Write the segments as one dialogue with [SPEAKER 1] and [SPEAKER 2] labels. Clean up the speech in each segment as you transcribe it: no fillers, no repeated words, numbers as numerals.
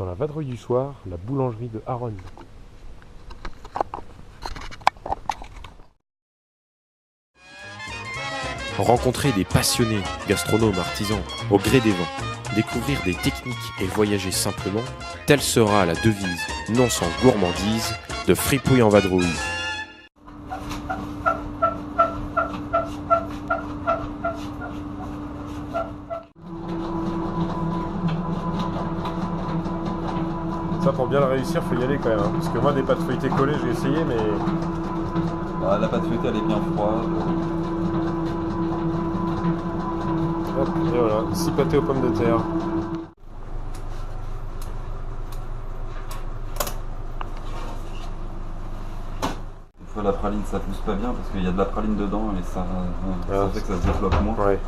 [SPEAKER 1] Dans la vadrouille du soir, la boulangerie de Haronne.
[SPEAKER 2] Rencontrer des passionnés, gastronomes, artisans, au gré des vents, découvrir des techniques et voyager simplement, telle sera la devise, non sans gourmandise, de Fripouille en vadrouille.
[SPEAKER 1] Ça, pour bien le réussir, faut y aller quand même. Hein. Parce que moi, des pâtes feuilletées collées, j'ai essayé, mais...
[SPEAKER 3] Ah, la pâte feuilletée, elle est bien froide.
[SPEAKER 1] Hop, et voilà, 6 pâtés aux pommes de terre.
[SPEAKER 3] Des fois, la praline, ça pousse pas bien parce qu'il y a de la praline dedans et ça fait que ça se développe moins.
[SPEAKER 1] Ouais,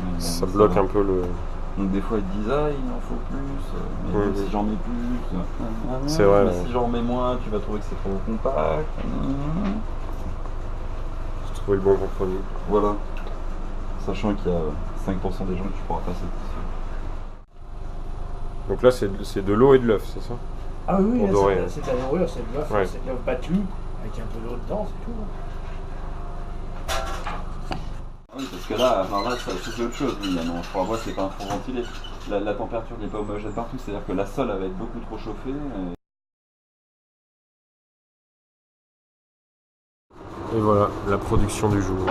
[SPEAKER 3] Mais,
[SPEAKER 1] ça bloque un peu le...
[SPEAKER 3] Donc des fois, ils te disent, ah, il en faut plus, mais si j'en mets plus...
[SPEAKER 1] C'est vrai,
[SPEAKER 3] mais
[SPEAKER 1] ouais.
[SPEAKER 3] si j'en mets moins, tu vas trouver que c'est trop compact.
[SPEAKER 1] J'ai trouvé le bon compromis.
[SPEAKER 3] Voilà. Sachant qu'il y a 5% des gens que tu pourras pas satisfaire.
[SPEAKER 1] Donc là, c'est de l'eau et de l'œuf, c'est ça?
[SPEAKER 4] Ah oui,
[SPEAKER 1] Pour
[SPEAKER 4] là,
[SPEAKER 1] dorer.
[SPEAKER 4] c'est de la dorure, c'est de l'œuf,
[SPEAKER 1] Ouais.
[SPEAKER 4] c'est de l'œuf battu, avec un peu d'eau dedans, c'est tout.
[SPEAKER 3] Oui, parce que là, c'est autre chose. Oui, non, je crois, moi, c'est pas un four ventilé. La température n'est pas homogène partout, c'est-à-dire que la sole elle va être beaucoup trop chauffée.
[SPEAKER 1] Et voilà, la production du jour.